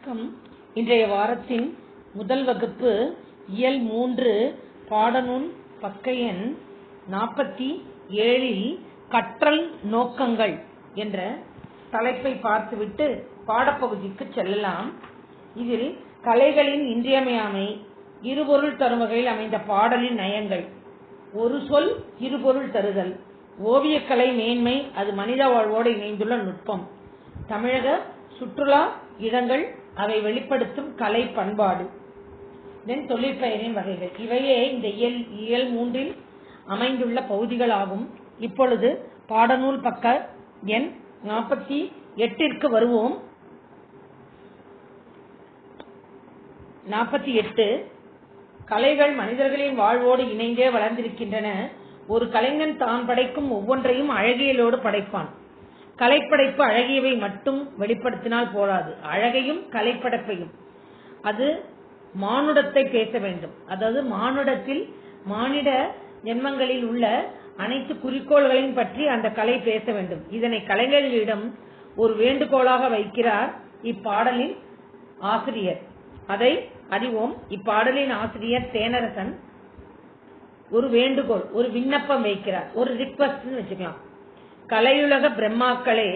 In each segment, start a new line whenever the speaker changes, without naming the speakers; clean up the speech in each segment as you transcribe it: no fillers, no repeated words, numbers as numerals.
வணக்கம். இன்றைய வாரத்தின் முதல் வகுப்பு இயல் 3 பாடநூல் பக்க எண் 47 கற்றல் நோக்கங்கள் என்ற தலைப்பை பார்த்துவிட்டு பாடப்பகுதிக்கு செல்லலாம். இதில் கலைகளின் இன்றியமையாமை, இருபொருள் தரும் வகையில் அமைந்த பாடலின் நயங்கள், ஒரு சொல் இருபொருள் தருதல், ஓவியக்கலை மேன்மை, அது மனித வாழ்வோடு இணைந்துள்ள நுட்பம், தமிழக சுற்றுலா இடங்கள், அவை வெளிப்படுத்தும் கலை பண்பாடு, தொழிற்பெயரின் வகைகள், இவையே இந்த இயல் 3 அமைந்துள்ள பகுதிகளாகும். இப்பொழுது பாடநூல் பக்க எண் 48 வருவோம். 48 கலைகள் மனிதர்களின் வாழ்வோடு இணைந்தே வளர்ந்திருக்கின்றன. ஒரு கலைஞன் தான் படைக்கும் ஒவ்வொன்றையும் அழகியலோடு படைப்பான். கலைப்படைப்பு அழகியவை மட்டும் வெளிப்படுத்தினால் போராது, அழகையும் கலைப்படைப்பையும். அது மானுடத்தை பேச வேண்டும். அதாவது மானுடத்தில், மானிட ஜென்மங்களில் உள்ள அனைத்து குறிக்கோள்களையும் பற்றி அந்த கலை பேச வேண்டும். இதனை கலைஞர்களிடம் ஒரு வேண்டுகோளாக வைக்கிறார் இப்பாடலின் ஆசிரியர். அதை அறிவோம். இப்பாடலின் ஆசிரியர் தேனரசன் ஒரு வேண்டுகோள், ஒரு விண்ணப்பம் வைக்கிறார், ஒரு ரிக்வெஸ்ட் வச்சுக்கலாம். கலையுலக பிரம்மாக்களே,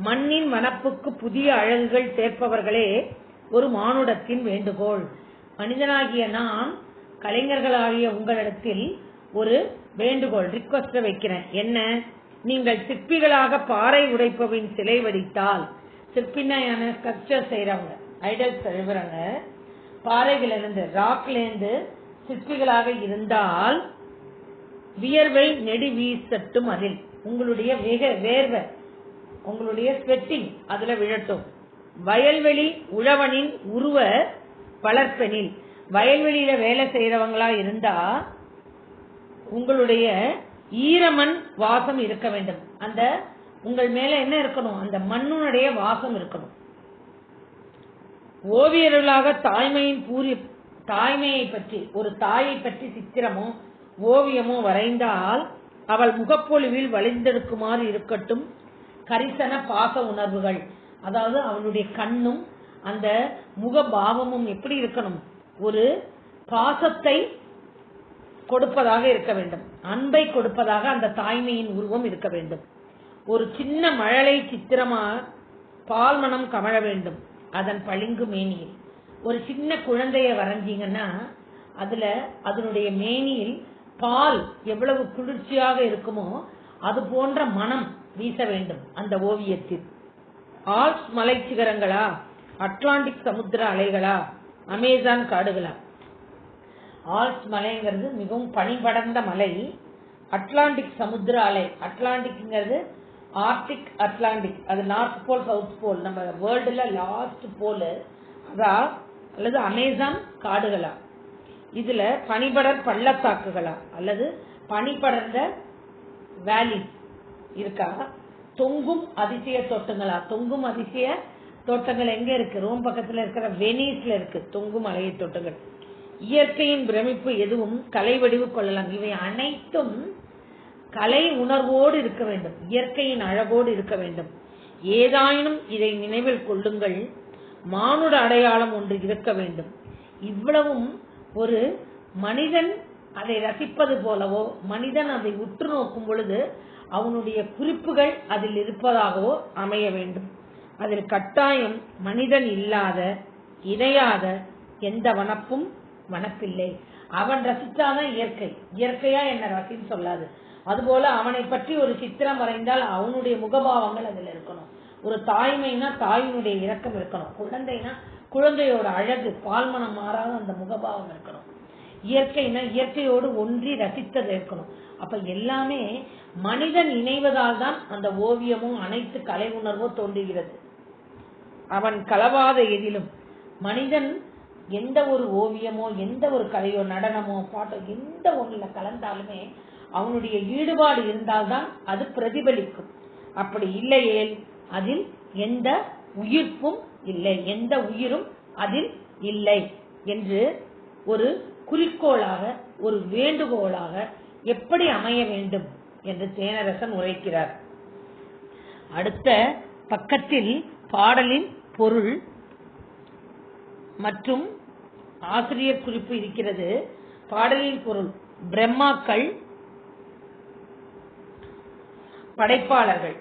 மண்ணின் வனப்புக்கு புதிய அழகுகள் சேர்ப்பவர்களே, ஒரு மானுடத்தின் வேண்டுகோள். மனிதனாகிய நான் கலைஞர்களாகிய உங்களிடத்தில் ஒரு வேண்டுகோள், ரிக்வெஸ்ட் வைக்கிறேன். என்ன? நீங்கள் சிற்பிகளாக பாறை உடைப்பவின் சிலை வடித்தால், சிற்பினாயான ஸ்கல்ப்சர் செய்யறவங்க, ஐடல் செய்யறவங்க, பாறைகளிலிருந்து, ராக்லேருந்து சிற்பிகளாக இருந்தால், வியர்வை நெடி வீசட்டும், அதில் உங்களுடைய வேர்வை, உங்களுடைய ஸ்வெட்டிங் அதுல விழட்டும். வயல்வெளி உழவனின் உருவ வளர்ப்பெனில், வயல்வெளியில வேலை செய்யறவங்களா இருந்தா உங்களுடைய ஈரமண் வாசம் இருக்க வேண்டும். அந்த உங்கள் மேல என்ன இருக்கணும்? அந்த மண்ணுடைய வாசம் இருக்கணும். ஓவியர்களாக தாய்மையை பற்றி, ஒரு தாயை பற்றி சித்திரமோ ஓவியமோ வரைந்தால் அவள் முகப்பொழிவில் வளைந்தெடுக்குமாறு இருக்கட்டும் கரிசன பாச உணர்வுகள். அதாவது அவளுடைய கண்ணும் அந்த முகபாவமும் எப்படி இருக்கணும்? ஒரு பாசத்தை கொடுப்பதாக இருக்க வேண்டும், அன்பை கொடுப்பதாக அந்த தாய்மையின் உருவம் இருக்க வேண்டும். ஒரு சின்ன மழலை சித்திரமா பால் மனம் கமழ வேண்டும் அதன் பளிங்கு மேனியில். ஒரு சின்ன குழந்தைய வரைஞ்சீங்கன்னா அதுல அதனுடைய மேனியில் பால் எவ்வளவு குளிர்ச்சியாக இருக்குமோ அது போன்ற மனம் வீச வேண்டும் அந்த ஓவியத்தில். ஆல்ப்ஸ் மலை சிகரங்களா, அட்லாண்டிக் சமுத்திர அலைகளா, அமேசான் காடுகளா? ஆல்ப்ஸ் மலைங்கிறது மிகவும் பனிபடர்ந்த மலை. அட்லாண்டிக் சமுத்திர அலை, அட்லாண்டிக்ங்கிறது ஆர்டிக், அட்லாண்டிக் அது நார்த் போல் சவுத் போல், நம்ம வேர்ல்டுல லாஸ்ட் போல் அதா, அல்லது அமேசான் காடுகளா? இதுல பனிபடர் பள்ளத்தாக்குகளா அல்லது பனிபடர்ந்த வேலி இருக்கா? தொங்கும் அதிசய தோட்டங்களா? தொங்கும் அதிசய தோட்டங்கள் எங்க இருக்கு? ரோம் பக்கத்துல இருக்கிற வெனிஸ்ல இருக்கு தொங்கும் அலைய தோட்டங்கள். இயற்கையின் பிரமிப்பு எதுவும் கலை வடிவு கொள்ளலாம். இவை அனைத்தும் கலை உணர்வோடு இருக்க வேண்டும், இயற்கையின் அழகோடு இருக்க வேண்டும். ஏதாயினும் இதை நினைவில் கொள்ளுங்கள், மானுட அடையாளம் ஒன்று இருக்க வேண்டும். இவ்வளவும் ஒரு மனிதன் அதை ரசிப்பது போலவோ, மனிதன் அதை உற்று நோக்கும் பொழுது அவனுடைய குறிப்புகள் அதில் இருப்பதாகவோ அமைய வேண்டும். அதில் கட்டாயம் மனிதன் இல்லாத இணையாத எந்த வனப்பும் வனப்பில்லை. அவன் ரசித்தாதான் இயற்கை, இயற்கையா என்ன ரசின்னு சொல்லாது. அதுபோல அவனை பற்றி ஒரு சித்திரம் வரைந்தால் அவனுடைய முகபாவங்கள் அதில் இருக்கணும். ஒரு தாய்மைனா தாயினுடைய இரக்கம் இருக்கணும், குழந்தைனா குழந்தையோட அழகு, பால்மனம் மாறாத அந்த முகபாவம் இருக்கணும். இயற்கைனா இயற்கையோடு ஒன்றி ரசித்தது இருக்கணும். அப்ப எல்லாமே மனிதன் இணைவதால் தான் அந்த ஓவியமோ அனைத்து கலை உணர்வோ தோன்றுகிறது. அவன் கலவாத எதிலும், மனிதன் எந்த ஒரு ஓவியமோ எந்த ஒரு கலையோ நடனமோ பாட்டோ எந்த ஒன்றுல கலந்தாலுமே அவனுடைய ஈடுபாடு இருந்தால்தான் அது பிரதிபலிக்கும். அப்படி இல்லையேல் அதில் எந்த உயிர்ப்பும் இல்லை, எந்த உயிரும் அதில் இல்லை என்று ஒரு குறிக்கோளாக, ஒரு வேண்டுகோளாக எப்படி அமைய வேண்டும் என்று தேனரசன் உரைக்கிறார். அடுத்த பக்கத்தில் பாடலின் பொருள் மற்றும் ஆசிரியர் குறிப்பு இருக்கிறது. பாடலின் பொருள்: பிரம்மாக்கள் படைப்பாளர்கள்.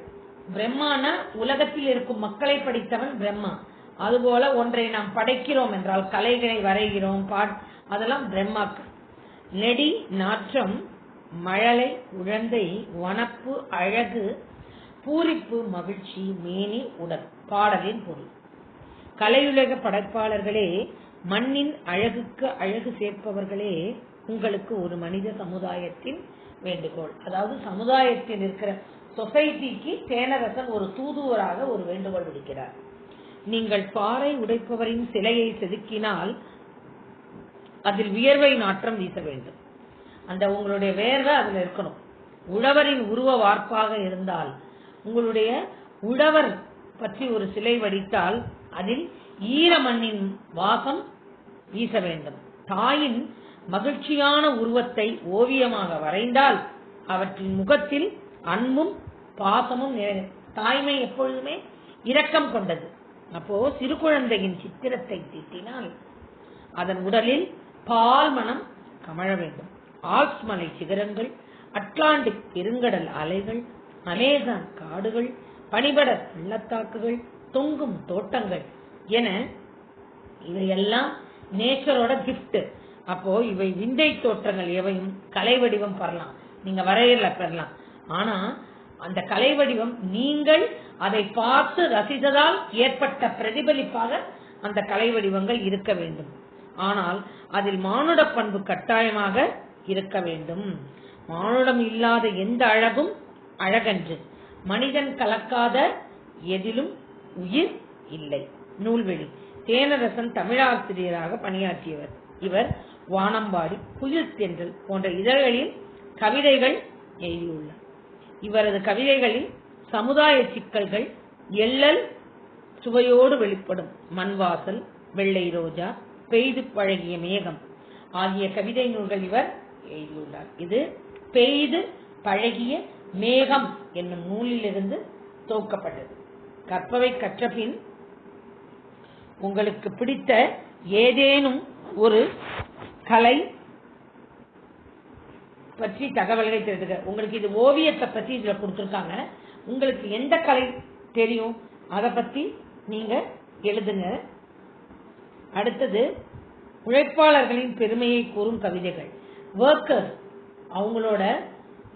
பிரம்மான உலகத்தில் இருக்கும் மக்களை படைத்தவன் பிரம்மா. அதுபோல ஒன்றை நாம் படைக்கிறோம் என்றால், கலைகளை வரைகிறோம், அதெல்லாம் பிரம்மாக்கள். நெடி நாற்றம், மழலை குழந்தை, வனப்பு அழகு, பூரிப்பு மகிழ்ச்சி, மேனி உடல். பாடலின் பொருள்: கலையுலக படைப்பாளர்களே, மண்ணின் அழகுக்கு அழகு சேர்ப்பவர்களே, உங்களுக்கு ஒரு மனித சமுதாயத்தின் வேண்டுகோள். அதாவது சமுதாயத்தில் இருக்கிற சொசைட்டிக்கு தேனரசன் ஒரு தூதுவராக ஒரு வேண்டுகோள் விடுக்கிறார். நீங்கள் பாறை உடைப்பவரின் சிலையை செதுக்கினால் அதில் வியர்வை நாற்றம் வீச வேண்டும். அந்த உங்களுடைய வேர்வை அதுல இருக்கணும். உழவரின் உருவ வார்ப்பாக இருந்தால், உங்களுடைய உழவர் பற்றி ஒரு சிலை வடித்தால் அதில் ஈர மண்ணின் வாசம் வீச வேண்டும். தாயின் மகிழ்ச்சியான உருவத்தை ஓவியமாக வரைந்தால் அவற்றின் முகத்தில் அன்பும் பாசமும் தாய்மை எப்பொழுதுமே இரக்கம் கொண்டது. அப்போ சிறு குழந்தையின் சித்திரத்தை தீட்டினால் அதன் உடலில் பால் மனம் கமழ வேண்டும். ஆல்ப்ஸ் மலை சிகரங்கள், அட்லாண்டிக் பெருங்கடல் அலைகள், அமேசான் காடுகள், பனிபடர் பள்ளத்தாக்குகள், தொங்கும் தோட்டங்கள் என இவையெல்லாம் நேச்சரோட கிஃப்ட். அப்போ இவை விந்தை தோற்றங்கள். எவையும் கலை வடிவம் பெறலாம், நீங்க வரையல பெறலாம். ஆனா அந்த கலை வடிவம் நீங்கள் அதை பார்த்து ரசித்ததால் ஏற்பட்ட பிரதிபலிப்பாக அந்த கலை வடிவங்கள் இருக்க வேண்டும். ஆனால் அதில் மானுட பண்பு கட்டாயமாக இருக்க வேண்டும். மானுடம் இல்லாத எந்த அழகும் அழகன்று. மனிதன் கலக்காத எதிலும் உயிர் இல்லை. நூல்வெளி. தேனரசன் தமிழாசிரியராக பணியாற்றியவர். இவர் வானம்பாடி, குயில் தென்றல் போன்ற இதழ்களில் கவிதைகள் எழுதியுள்ளார். இவரது கவிதைகளில் சமுதாய சிக்கல்கள் எள்ளல் சுவையோடு வெளிப்படும். மண்வாசல், வெள்ளை ரோஜா, பெய்து பழகிய மேகம் ஆகிய கவிதை நூல்கள் இவர் எழுதியுள்ளார். இது பெய்து பழகிய மேகம் என்னும் நூலிலிருந்து தொகுக்கப்பட்டது. கற்பவை கற்றபின் உங்களுக்கு பிடித்த ஏதேனும் ஒரு கலை பற்றி தகவல்களை தெரிஞ்சுக்க. உங்களுக்கு இது ஓவியத்தை பத்தி இதுல கொடுத்திருக்காங்க. உங்களுக்கு எந்த கலை தெரியும் அதை பத்தி நீங்க எழுதுங்க. அடுத்தது உழைப்பாளர்களின் பெருமையை கூறும் கவிதைகள். ஒர்க்கர்ஸ் அவங்களோட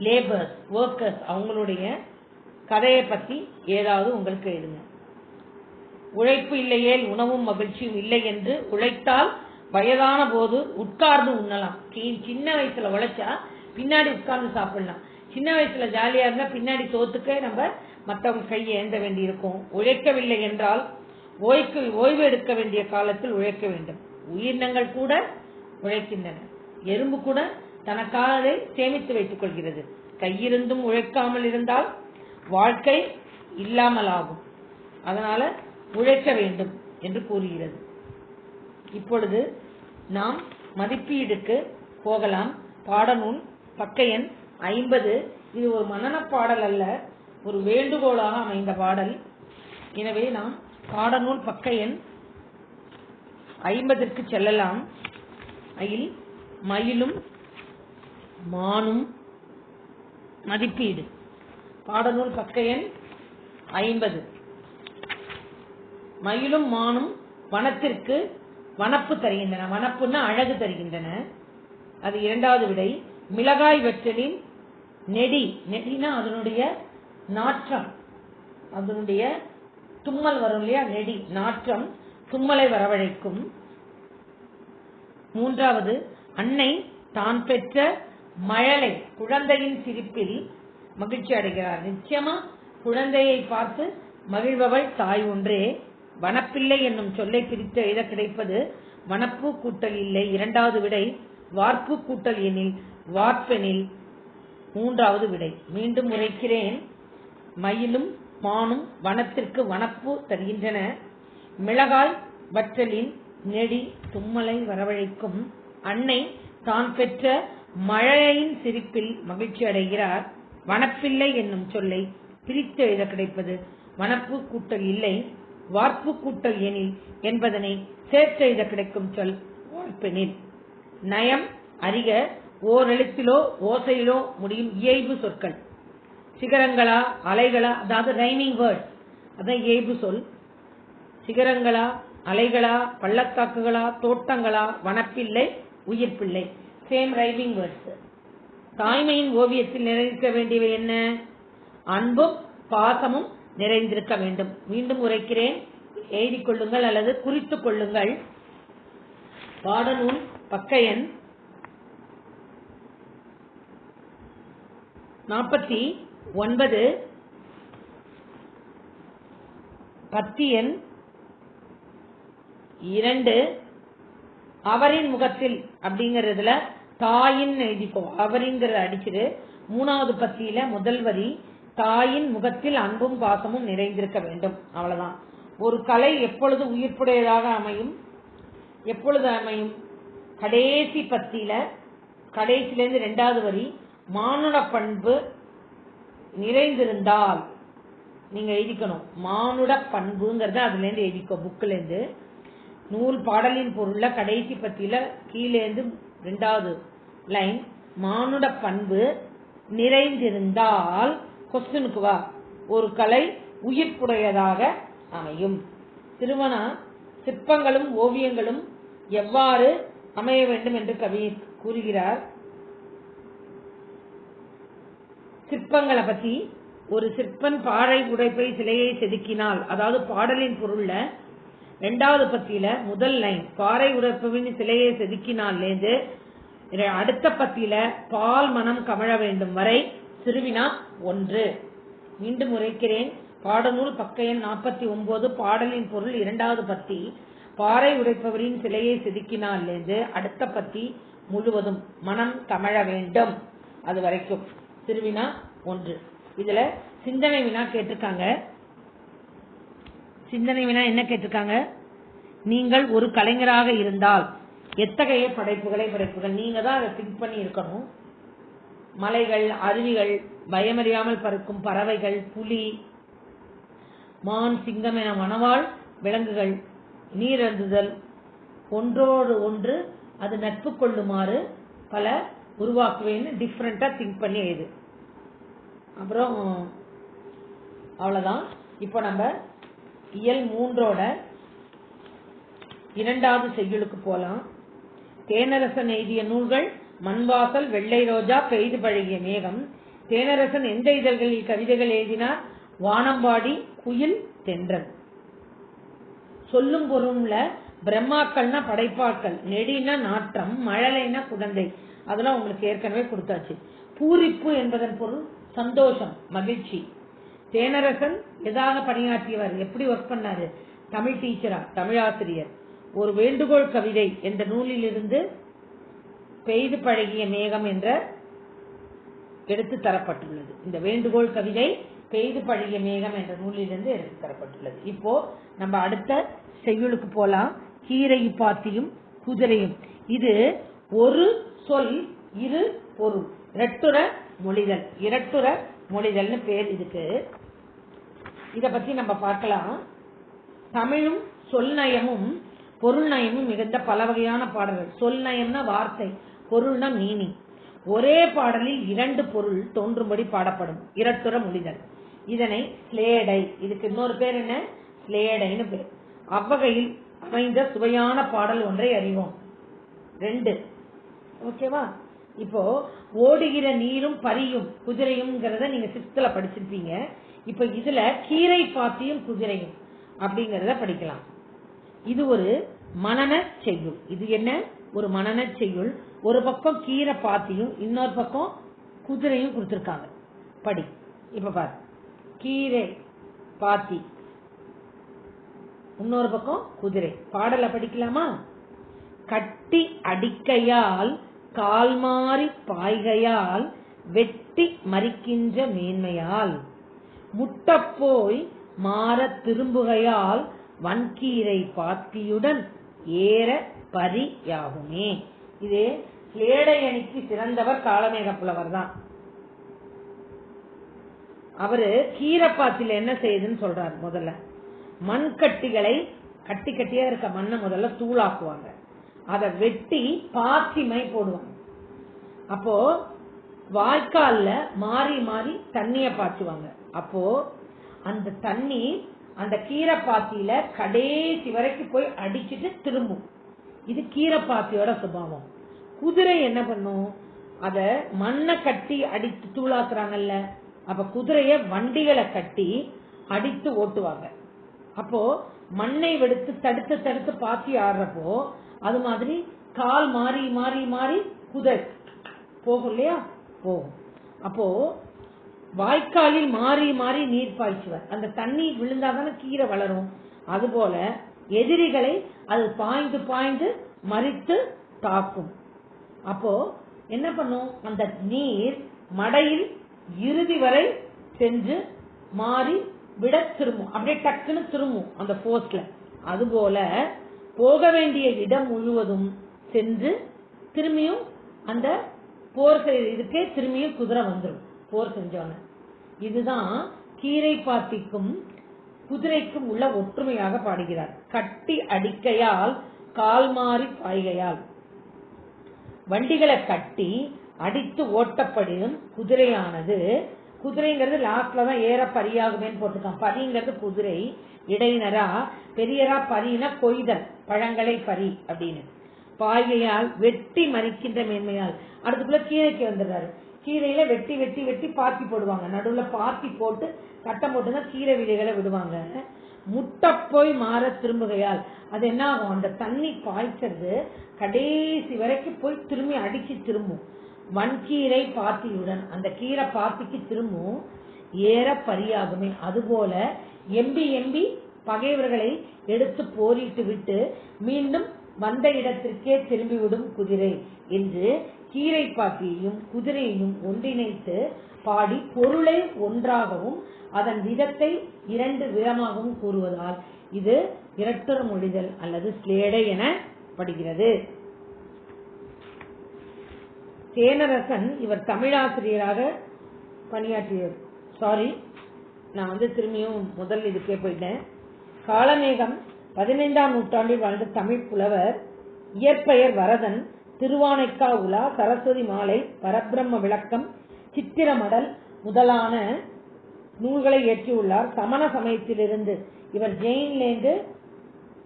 லேபர்ஸ், ஒர்க்கர்ஸ் அவங்களுடைய கதையை பத்தி ஏதாவது உங்களுக்கு எழுதுங்க. உழைப்பு இல்லையே உணவும் மகிழ்ச்சியும் இல்லை என்று உழைத்தால் வயதான போது உட்கார்ந்து உண்ணலாம். சின்ன வயசுல உழைச்சா பின்னாடி உட்கார்ந்து சாப்பிடலாம். சின்ன வயசுல ஜாலியா இருந்தா பின்னாடி சோத்துக்க நம்ம மற்றவங்க கையை ஏந்த வேண்டி இருக்கும். உழைக்கவில்லை என்றால் ஓய்வு எடுக்க வேண்டிய காலத்தில் உழைக்க வேண்டும். உயிரினங்கள் கூட உழைக்கின்றன. எறும்பு கூட தனக்காக சேமித்து வைத்துக் கொள்கிறது. கையிருந்தும் உழைக்காமல் இருந்தால் வாழ்க்கை இல்லாமல் ஆகும். அதனால உழைக்க வேண்டும் என்று கூறுகிறது. இப்பொழுது நாம் மதிப்பீடுக்கு போகலாம். பாடநூல் பக்க எண் 50. இது ஒரு மனன பாடல் அல்ல, ஒரு வேண்டுகோளாக அமைந்த பாடல். எனவே நாம் பாடநூல் பக்க எண் 50ற்கு செல்லலாம். அதில் மயிலும் மானும் மதிப்பீடு. பாடநூல் பக்க எண் 50. மயிலும் மானும் வனத்திற்கு வனப்பு தருகின்றன. வனப்புன்னா அழகு தருகின்றன. அது இரண்டாவது விடை. மிளகாய் வெற்றலின் நெடி. நெடினா அதனுடைய நாற்றம், அதனுடைய தும்மல் வரும் இல்லையா, நெடி நாற்றம் தும்மலை வரவழைக்கும். மூன்றாவது, அன்னை தான் பெற்ற மழலை குழந்தையின் சிரிப்பில் மகிழ்ச்சி அடைகிறார். நிச்சயமா குழந்தையை பார்த்து மகிழ்பவள் தாய் ஒன்றே. வனப்பில்லை என்னும் சொல்லை பிரித்து எழுத கிடைப்பது வனப்பு கூட்டல் இல்லை. இரண்டாவது விடை. வார்ப்பு கூட்டல் எனில் வார்ப்பெனில் மூன்றாவது விடை. மீண்டும் உரைக்கிறேன். மயிலும் மானும் வனத்திற்கு வனப்பு தருகின்றன. மிளகாய் வற்றலின் நெடி தும்மலை வரவழைக்கும். அன்னை தான் பெற்ற மழையின் சிரிப்பில் மகிழ்ச்சி அடைகிறார். வனப்பில்லை என்னும் சொல்லை பிரித்து எழுத கிடைப்பது வனப்பு கூட்டல் இல்லை. வார்ப்பு கூட்டல் எனில் என்பதனை சேர்ச்செய்த கிடைக்கும் சொல் வார்ப்பெனில். நயம் அறிக ஓரெழுத்திலோ ஓசையிலோ முடியும் இயைபு சொற்கள். சிகரங்களா அலைகளா, அதாவது ரைமிங் வேர்ட்ஸ், அதான் இயைபு சொல். சிகரங்களா அலைகளா பள்ளத்தாக்குகளா தோட்டங்களா வனப்பில்லை உயிர்ப்பில்லை, சேம் ரைமிங் வேர்ட்ஸ். தாய்மையின் ஓவியத்தில் நிறைந்திருக்க வேண்டியவை என்ன? அன்பும் பாசமும் நிறைந்திருக்க வேண்டும். மீண்டும் உரைக்கிறேன், எழுதிக் கொள்ளுங்கள் அல்லது குறித்துக் கொள்ளுங்கள். பாடநூல் பக்க எண் 49, பத்தி எண் 2, அவரின் முகத்தில் அப்படிங்கறதுல தாயின் எழுதிக்கோ. அவரிங்கிறத அடிச்சிரு. 3வது பத்தியில முதல் வரி தாயின் முகத்தில் அன்பும் பாசமும் நிறைந்திருக்க வேண்டும். அவ்வளவுதான். ஒரு கலை எப்பொழுது உயிர்ப்புடையதாக அமையும்? எப்பொழுது அமையும்? கடைசி பத்தியில கடைசியிலிருந்து 2வது வரி மானுட பண்பு நிறைந்திருந்தால் நீங்க எழுதிக்கணும். மானுட பண்புங்கிறத அதுல இருந்து எழுதிக்கோ, புக்ல இருந்து. நூல் பாடலின் பொருள்ல கடைசி பத்தியில கீழே இருந்து 2வது லைன் மானுட பண்பு நிறைந்திருந்தால் கொஸ்டினுக்கு வா, ஒரு கலை உயிர்ப்புடையதாக அமையும். திருமண சிற்பங்களும் ஓவியங்களும் எவ்வாறு அமைய வேண்டும் என்று கவி கூறுகிறார். சிற்பங்களை பத்தி, ஒரு சிற்பன் பாறை உடைப்பை சிலையை செதுக்கினால், அதாவது பாடலின் பொருள்ல 2வது பத்தியில முதல் லைன் பாறை உடைப்பின் சிலையை செதுக்கினால் அடுத்த பத்தியில பால் மனம் கமழ வேண்டும் வரை சிறுவினா 1. மீண்டும் உரைக்கிறேன், பாடநூல் பக்க எண் 49, பாடலின் பொருள் 2வது பத்தி பாறை உடைப்பவரின் சிலையை செதுக்கினால் அடுத்த பத்தி முழுவதும் மனம் கமழ வேண்டும் அது வரைக்கும் சிறுவினா 1. இதுல சிந்தனை வினா கேட்டிருக்காங்க. சிந்தனை வினா என்ன கேட்டிருக்காங்க? நீங்கள் ஒரு கலைஞராக இருந்தால் எத்தகைய படைப்புகள்? நீங்க தான் அதை திங்க் பண்ணி இருக்கணும். மலைகள், அருவிகள், பயமறியாமல் பறக்கும் பறவைகள், புலி, மான், சிங்கம் என வனவாழ் விலங்குகள், நீரந்துதல், ஒன்றோடு ஒன்று அது நட்பு கொள்ளுமாறு பல உருவாக்குவேன்னு டிஃப்ரெண்டா திங்க் பண்ணி எழுது. அப்புறம் அவ்வளவுதான். இப்போ நம்ம இயல் 3ஓட 2வது செய்யுளுக்கு போலாம். தேனரசன் எழுதிய நூல்கள் மண்வாசல், வெள்ளை ரோஜா, பெய்து பழகிய மேகம். தேனரசன் எந்த இதழ்களில் கவிதைகள் எழுதினார்? வானம்பாடி, குயில், தென்றல். சொல்லும் பொருள்ல பிரம்மாக்கள்னா படைப்பாக்கள், நெடினா நாற்றம், மழலைனா குழந்தை, அதெல்லாம் உங்களுக்கு ஏற்கனவே கொடுத்தாச்சு. பூரிப்பு என்பதன் பொருள் சந்தோஷம், மகிழ்ச்சி. தேனரசன் எதாக பணியாற்றியவர்? எப்படி ஒர்க் பண்ணாரு? தமிழ் டீச்சரா, தமிழாசிரியர். ஒரு வேண்டுகோள் கவிதை என்ற நூலில் இருந்து பெய்து பழகிய மேகம் என்ற எடுத்து தரப்பட்டுள்ளது. இந்த வேண்டுகோள் கவிதை பெய்து பழகிய மேகம் என்ற நூலிலிருந்து எடுத்து தரப்பட்டுள்ளது. இப்போ நம்ம அடுத்த செய்யுளுக்கு போலாம். கீரை பாத்தியும் குதிரையும். இது ஒரு சொல் இரு பொருள், இரட்டுற மொழிதல். இரட்டுற மொழிதல்னு பேர் இதுக்கு. இத பத்தி நம்ம பார்க்கலாம். தமிழும் சொல் நயமும் பொருள் நயமும் மிகுந்த பல வகையான பாடல்கள். சொல் நயம்னா வார்த்தை, பொருள்னா மீனிங். ஒரே பாடலில் 2 பொருள் தோன்றும்படி பாடப்படும் இரட்டுற மொழிதல். இதனை ஸ்லேடை, இதுக்கு இன்னொரு பேர் என்ன? ஸ்லேடைன்னு பேர். அவ்வகையில் அமைந்த சுவையான பாடல் ஒன்றை அறிவோம். 2 ஓகேவா? இப்போ ஓடுகிற நீரும் பரியும் குதிரையும்ங்கிறத நீங்க 6th படிச்சிருப்பீங்க. இப்ப இதுல கீரை பாத்தியும் குதிரையும் அப்படிங்கறத படிக்கலாம். இது ஒரு மனன செய்யுள். இது என்ன? ஒரு மனன செய்யுள். ஒரு பக்கம் கீரை பாத்தியும் இன்னொரு பக்கம் குதிரையும் கொடுத்திருக்காங்க. படி. இப்ப பாரு, கீரை பாத்தி, இன்னொரு பக்கம் குதிரை. பாடலை படிக்கலாமா? கட்டி அடிக்கையால் கால் மாறி பாய்கையால் வெட்டி மறிக்கின்ற மேன்மையால் முட்டப்போய் மாற திரும்புகையால் வன்கீரை பாத்தியுடன் ஏற பரியாகுமே. இது ஸ்லேடை அணிக்கு சிறந்தவர் காளமேக புலவர் தான். அவரு கீரைப்பாத்தில என்ன செய்யுதுன்னு சொல்றாரு. முதல்ல மண்கட்டிகளை கட்டி கட்டியா இருக்க மண்ணை முதல்ல தூளாக்குவாங்க. அதை வெட்டி பாத்திமை போடுவாங்க. அப்போ வாய்க்கால்ல மாறி மாறி தண்ணிய பாய்ச்சுவாங்க. அப்போ அந்த தண்ணி அந்த கீரைப்பாத்தியில கடைசி வரைக்கும் போய் அடிச்சுட்டு திரும்பும். இது கீரைப்பாத்தியோட சுபாவம். குதிரை என்ன பண்ணும்? அத மண்ணை கட்டி அடித்து தூளாக்குறாங்கல்ல, அப்ப குதிரைய வண்டிகளை கட்டி அடித்து ஓட்டுவாங்க. அப்போ மண்ணை வெடுத்து தடுத்து தடுத்து பாத்தி ஆடுறப்போ அது மாதிரி கால் மாறி மாறி மாறி குதிரை போகும் இல்லையா, போகும். அப்போ வாய்க்காலில் மாறி மாறி நீர் பாய்ச்சுவர். அந்த தண்ணி விழுந்தாதானே கீரை வளரும். அதுபோல எதிரிகளை அது பாய்ந்து பாய்ந்து மறித்து தாக்கும். அப்போ என்ன பண்ணும்? அந்த நீர் மடையில் இறுதி வரை சென்று மாறி விட திரும்பும். அப்படியே டக்குன்னு திரும்பும் அந்த போஸ்ட்ல. அதுபோல போக வேண்டிய இடம் முழுவதும் சென்று திரும்பியும் அந்த போர் இதுக்கே திரும்பியும் குதிரை வந்துடும் போர் செஞ்சவன. இதுதான் கீரை பாத்திக்கும் குதிரைக்கும் உள்ள ஒற்றுமையாக பாடுகிறார். கட்டி அடிக்கையால் கால் மாறி பாய்கையால். வண்டிகளை கட்டி அடித்து ஓட்டப்படும் குதிரையானது, குதிரைங்கிறது லாஸ்ட்ல தான் ஏற பரியாகுமேன்னு போட்டுக்கான். பரிங்கிறது குதிரை, இடையினரா பெரியரா பரினா கொய்தல், பழங்களை பரி அப்படின்னு. பாய்கையால் வெட்டி மறிக்கின்ற மேன்மையால். அடுத்துக்குள்ள கீரைக்கு வந்துடுறாரு. கீரையில வெட்டி வெட்டி வெட்டி பாத்தி போடுவாங்க. நடுவுல பாத்தி போட்டு கட்டம் போட்டுதான் கீரை விதைகளை விடுவாங்க. முட்டை போய் மாற திரும்புகையால். அது என்ன ஆகும்? அந்த தண்ணி பாய்ச்சது கடைசி வரைக்கும் போய் திரும்பி அடிச்சு திரும்பும். வன்கீரை பாத்தியுடன், அந்த கீரை பாத்திக்கு திரும்பும் ஏற பரியாகுமே. அதுபோல எம்பி எம்பி பகைவர்களை எடுத்து போரிட்டு விட்டு மீண்டும் வந்த இடத்திற்கே திரும்பிவிடும் குதிரை என்று கீரை பாத்தியையும் குதிரையையும் ஒன்றிணைத்து பாடி பொருளை ஒன்றாகவும் அதன் விதத்தை இரண்டு விதமாகவும் கூறுவதால் இது இரட்டுற மொழிதல் அல்லது ஸ்லேடை என படுகிறது. தேனரசன் இவர் தமிழாசிரியராக பணியாற்றியவர். சாரி, நான் திரும்பியும் முதல் இதுக்கே போயிட்டேன். காளமேகம் 15ஆம் நூற்றாண்டில் வாழ்ந்த தமிழ் புலவர். இயற்பெயர் வரதன். திருவானைக்கா உலா, சரஸ்வதி மாலை, பரபிரம்ம விளக்கம், சித்திரமடல் முதலான நூல்களை இயற்றியுள்ளார். சமண சமயத்திலிருந்து இவர் ஜெயின்லேந்து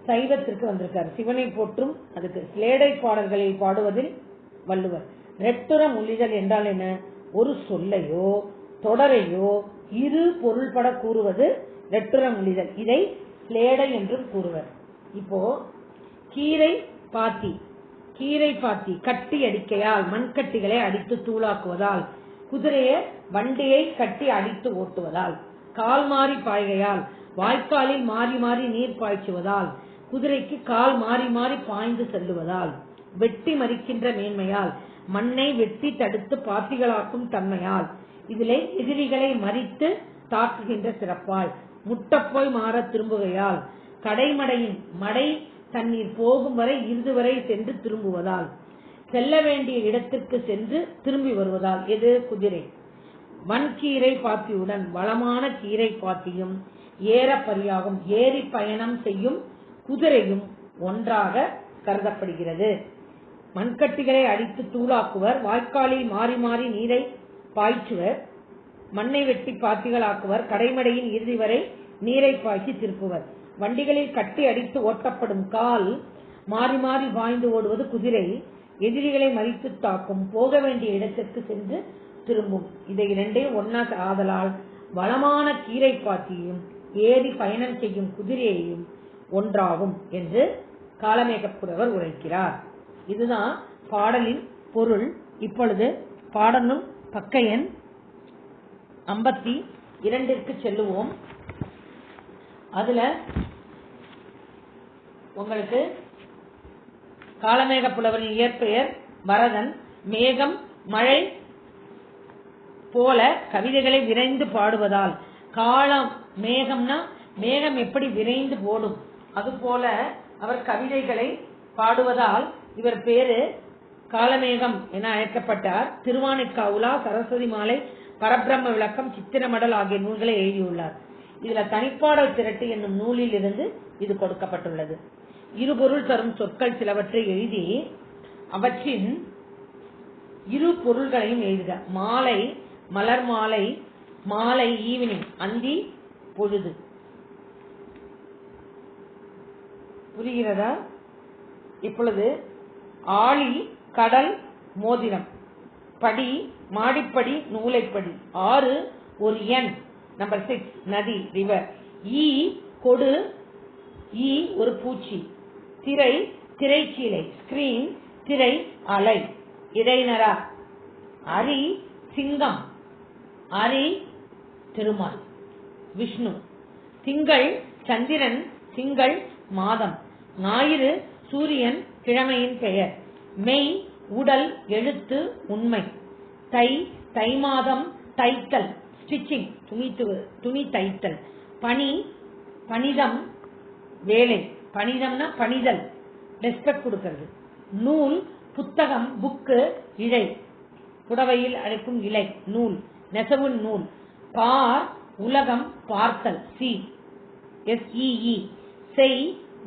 சைவத்திற்கு வந்திருக்கார். சிவனை போற்றும் அதுக்கு ஸ்லேடை பாடல்களில் பாடுவதில் வள்ளுவர். ரெட்டுற மொழிதல் என்றால் என்ன? ஒரு சொல்லையோ தொடரையோ இரு பொருள்பட கூறுவது ரெட்டுற மொழிதல். இதை ஸ்லேடை என்றும் கூறுவர். இப்போ கீரை பாத்தி கட்டி அடிக்கையால் மண்கட்டிகளை அடித்து தூளாக்குவதால், குதிரையை வண்டியை கட்டி அடித்து ஓட்டுவதால், கால் மாறி பாய்கையால் வாய்க்காலில் மாறி மாறி நீர் பாய்ச்சுவதால், குதிரைக்கு கால் மாறி மாறி பாய்ந்து செல்லுவதால், வெட்டி மறிக்கின்ற மேன்மையால், மண்ணை வெட்டி தடுத்து பாத்திகளாக்கும் தன்மையால், இதிலே எதிரிகளை மறித்து தாக்குகின்ற சிறப்பால், முட்டப்போய் மாற திரும்புகையால், கடைமடையின் மடை தண்ணீர் போகும் வரை இறுதி வரை சென்று திரும்புவதால், செல்ல வேண்டிய இடத்திற்கு சென்று திரும்பி வருவதால். எது? குதிரை. வன்கீரை பாத்தியுடன் வளமான கீரை பாத்தியும் ஏற பரியாகும் ஏறி பயணம் செய்யும் குதிரையும் ஒன்றாக கருதப்படுகிறது. மண்கட்டிகளை அடித்து தூளாக்குவர். வாய்க்காலில் மாறி மாறி நீரை பாய்ச்சுவர். மண்ணை வெட்டி பாத்திகளாக்குவர். கடைமடையின் இறுதி வரை நீரை பாய்ச்சி திருப்புவர். வண்டிகளில் கட்டி அடித்து ஓட்டப்படும் கால் மாறி மாறி பாய்ந்து ஓடுவது குதிரை. எதிரிகளை மறித்து தாக்கும். போக வேண்டிய இடத்திற்கு சென்று திரும்பும். இதை இரண்டையும் ஒன்னா ஆதலால் வளமான கீரை பாத்தியையும் ஏறி பயணம் செய்யும் குதிரையையும் ஒன்றாகும் என்று காளமேகப்புலவர் உரைக்கிறார். இதுதான் பாடலின் பொருள். இப்பொழுது பாடலும் பக்க எண் 52 செல்லுவோம். அதுல உங்களுக்கு காளமேக புலவரின் இயற்பெயர் வரதன். மேகம் மழை போல கவிதைகளை விரைந்து பாடுவதால், காலம் மேகம்னா மேகம் எப்படி விரைந்து போடும் அதுபோல அவர் கவிதைகளை பாடுவதால் இவர் பேரு காளமேகம் என அழைக்கப்பட்டார். திருவானைக்காவுலா, சரஸ்வதி மாலை, பரபிரம்ம விளக்கம், சித்திரமடல் ஆகிய நூல்களை எழுதியுள்ளார். இதுல தனிப்பாடல் திரட்டு என்னும் நூலில் இருந்து இது கொடுக்கப்பட்டுள்ளது. இருபொருள் தரும் சொற்கள் சிலவற்றை எழுதி அவற்றின் இரு பொருள்களையும் எழுதுக. மாலை மலர் மாலை, மாலை ஈவினிங் அந்தி பொழுது. புரிகிறதா? இப்பொழுது ஆழி கடல் மோதிரம், படி மாடிப்படி நூலைப்படி, 6 ஒரு எண், நம்பர் 6 நதி ரிவர், ஈ கொடு ஈ ஒரு பூச்சி, திரை திரைச்சீலை ஸ்கிரீன், திரை அலை இடைநரா, அரி சிங்கம், அரி திருமால் விஷ்ணு, திங்கள் சந்திரன், திங்கள் மாதம், ஞாயிறு சூரியன் கிழமையின் பெயர், மெய் உடல் எழுத்து உண்மை, தை தை மாதம் தைத்தல் ஸ்டிச்சிங் துணி தைத்தல், பனி பனிதம் வேலை, பனிதம்னா பணிதல் ரெஸ்பெக்ட் கொடுக்கிறது, நூல் புத்தகம் புக்கு, இழை புடவையில் அழைக்கும் இலை நூல், நெசவு நூல், பார் உலகம் பார்த்தல் சி SEE, செய்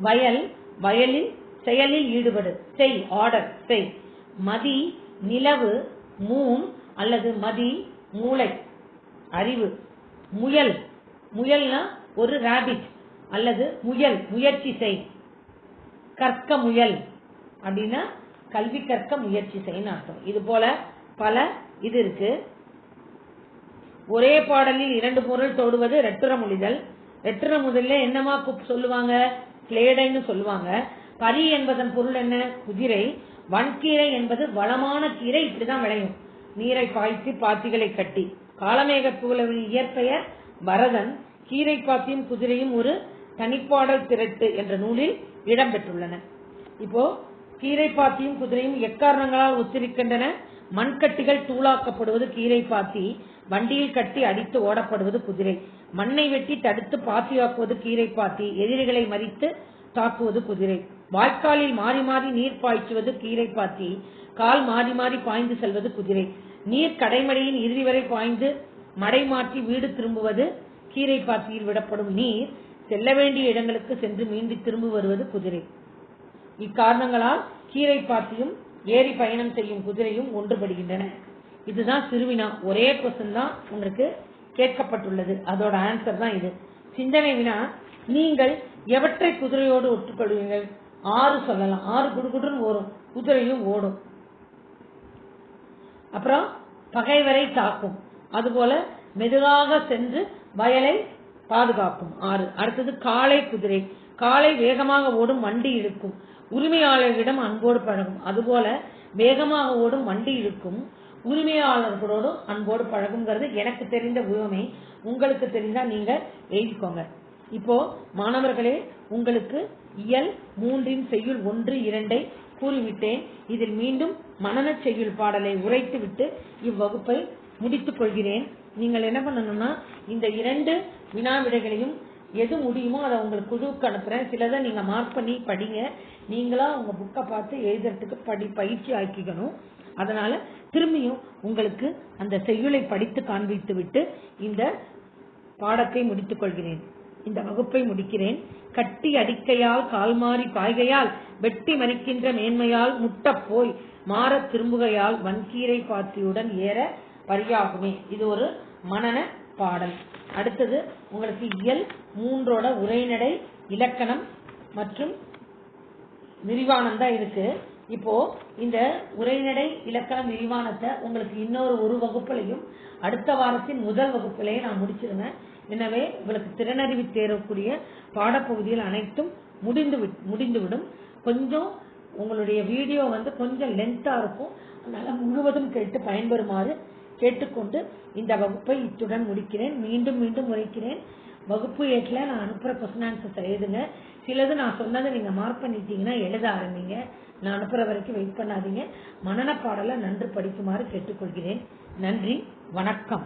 வயல் வயலில் செயலில் ஈடுபடு செய் ஆர்டர் செய், மதி நிலவு மூன் அல்லது மதி மூளை அறிவு, முயல் முயல்னா ஒரு ராபிட் அல்லது முயல் முயற்சி செய், கற்க முயல் அப்படின்னா கல்வி கற்க முயற்சி செய்யணும் அர்த்தம். இது போல பல இது இருக்கு. ஒரே பாடலில் 2 பொருள் தொடுவது ரெட்டுற மொழிதல். ரெட்டுற முதல்ல என்னமா சொல்லுவாங்க? கிளேடைன்னு சொல்லுவாங்க. பரி என்பதன் பொருள் என்ன? குதிரை. வன்கீரை என்பது வளமான கீரை, இப்படிதான் விளையும். நீரை பாய்ச்சி பாத்திகளை கட்டி. காலமேக புகழவின் இயற்பெயர் பரதன். கீரை பாத்தியும் குதிரையும் ஒரு தனிப்பாடல் திரட்டு என்ற நூலில் இடம்பெற்றுள்ளன. இப்போ கீரை பாத்தியும் குதிரையும் எக்காரணங்களால் ஒத்திருக்கின்றன. மண்கட்டிகள் தூளாக்கப்படுவது கீரை பாத்தி, வண்டியில் கட்டி அடித்து ஓடப்படுவது குதிரை. மண்ணை வெட்டி தடுத்து பாத்தியாக்குவது கீரை பாத்தி, எதிரிகளை மறித்து தாக்குவது குதிரை. வாய்க்காலில் மாறி மாறி நீர் பாய்ச்சுவது கீரை பாத்தி, கால் மாறி மாறி பாய்ந்து செல்வது குதிரை. நீர் கடைமடையின் இறுதி வரை பாய்ந்து மடை மாற்றி வீடு திரும்புவது கீரை பாத்தியில் விடப்படும் நீர் செல்ல வேண்டிய இடங்களுக்கு சென்று மீண்டு திரும்பி வருவது குதிரை. இக்காரணங்களால் கீரை பாத்தியும் ஏறி பயணம் செய்யும் குதிரையும் ஒன்றுபடுகின்றன. இதுதான் சிறுவினா. ஒரே கொஸ்டின் தான் உங்களுக்கு கேட்கப்பட்டுள்ளது, அதோட ஆன்சர் தான் இது. சிந்தனை வினா, நீங்கள் எவற்றை குதிரையோடு ஒட்டுக்கொள்வீர்கள்? 6 சொல்லலாம். 6 குடுகுடுன்னு வரும், குதிரையும் ஓடும். அப்புறம் பகைவரை தாக்கும், அதுபோல மெதுவாக சென்று வயலை பாதுகாக்கும் 6. அடுத்தது காளை குதிரை, காளை வேகமாக ஓடும் வண்டி இழுக்கும், உரிமையாளர்களிடம் அன்போடு பழகும். அதுபோல வேகமாக ஓடும் வண்டி இழுக்கும், உரிமையாளர்களோடு அன்போடு பழகுங்கிறது எனக்கு தெரிந்த உவமை. உங்களுக்கு தெரிந்தா நீங்க எழுதிக்கோங்க. இப்போ மாணவர்களே, உங்களுக்கு இயல் 3 செய்யுள் 1, 2 கூறிவிட்டேன். இதில் மீண்டும் மனன செய்யுள் பாடலை உரைத்து விட்டு இவ்வகுப்பை முடித்துக் கொள்கிறேன். நீங்கள் என்ன பண்ணணும்னா, இந்த 2 வினா விடைகளையும் எது முடியுமோ அதை உங்களுக்கு குழுவுக்கு அனுப்புறேன். சிலதை நீங்க மார்க் பண்ணி படிங்க. நீங்களா உங்க புக்கை பார்த்து எழுதுறதுக்கு பயிற்சி ஆக்கிக்கணும். அதனால திரும்பியும் உங்களுக்கு அந்த செய்யுளை படித்து காண்பித்து விட்டு இந்த பாடத்தை முடித்துக் கொள்கிறேன், இந்த வகுப்பை முடிக்கிறேன். கட்டி அடிக்கையால் கால் மாறி பாய்கையால் வெட்டி மறிக்கின்ற மேன்மையால் முட்ட போய் மாற திரும்புகையால் வன்கீரை பாத்தியுடன் ஏற பரியாகுமே. இது ஒரு மனன பாடல். அடுத்தது உங்களுக்கு இயல் 3 உரைநடை, இலக்கணம் மற்றும் விரிவானம் தான் இருக்கு. இப்போ இந்த உரைநடை, இலக்கணம், விரிவானத்தை உங்களுக்கு இன்னொரு வகுப்பிலையும் அடுத்த வாரத்தின் முதல் வகுப்பிலையும் நான் முடிச்சிருந்தேன். எனவே உங்களுக்கு திறனறிவு தேரக்கூடிய பாடப்பகுதிகள் அனைத்தும் முடிந்துவிடும். கொஞ்சம் உங்களுடைய வீடியோ கொஞ்சம் லென்த்தா இருக்கும், அதனால முழுவதும் கேட்டு பயன்பெறுமாறு கேட்டுக்கொண்டு இந்த வகுப்பை இத்துடன் முடிக்கிறேன். மீண்டும் உரைக்கிறேன். வகுப்பு 8 நான் அனுப்புற கொஸ்டின் ஆன்சர்ஸ் எழுதுங்க. சிலது நான் சொன்னதை நீங்க மார்க் பண்ணிட்டீங்கன்னா எழுத ஆரம்பிங்க. நான் அனுப்புற வரைக்கும் வெயிட் பண்ணாதீங்க. மனன பாடலை நன்று படிக்குமாறு கேட்டுக்கொள்கிறேன். நன்றி, வணக்கம்.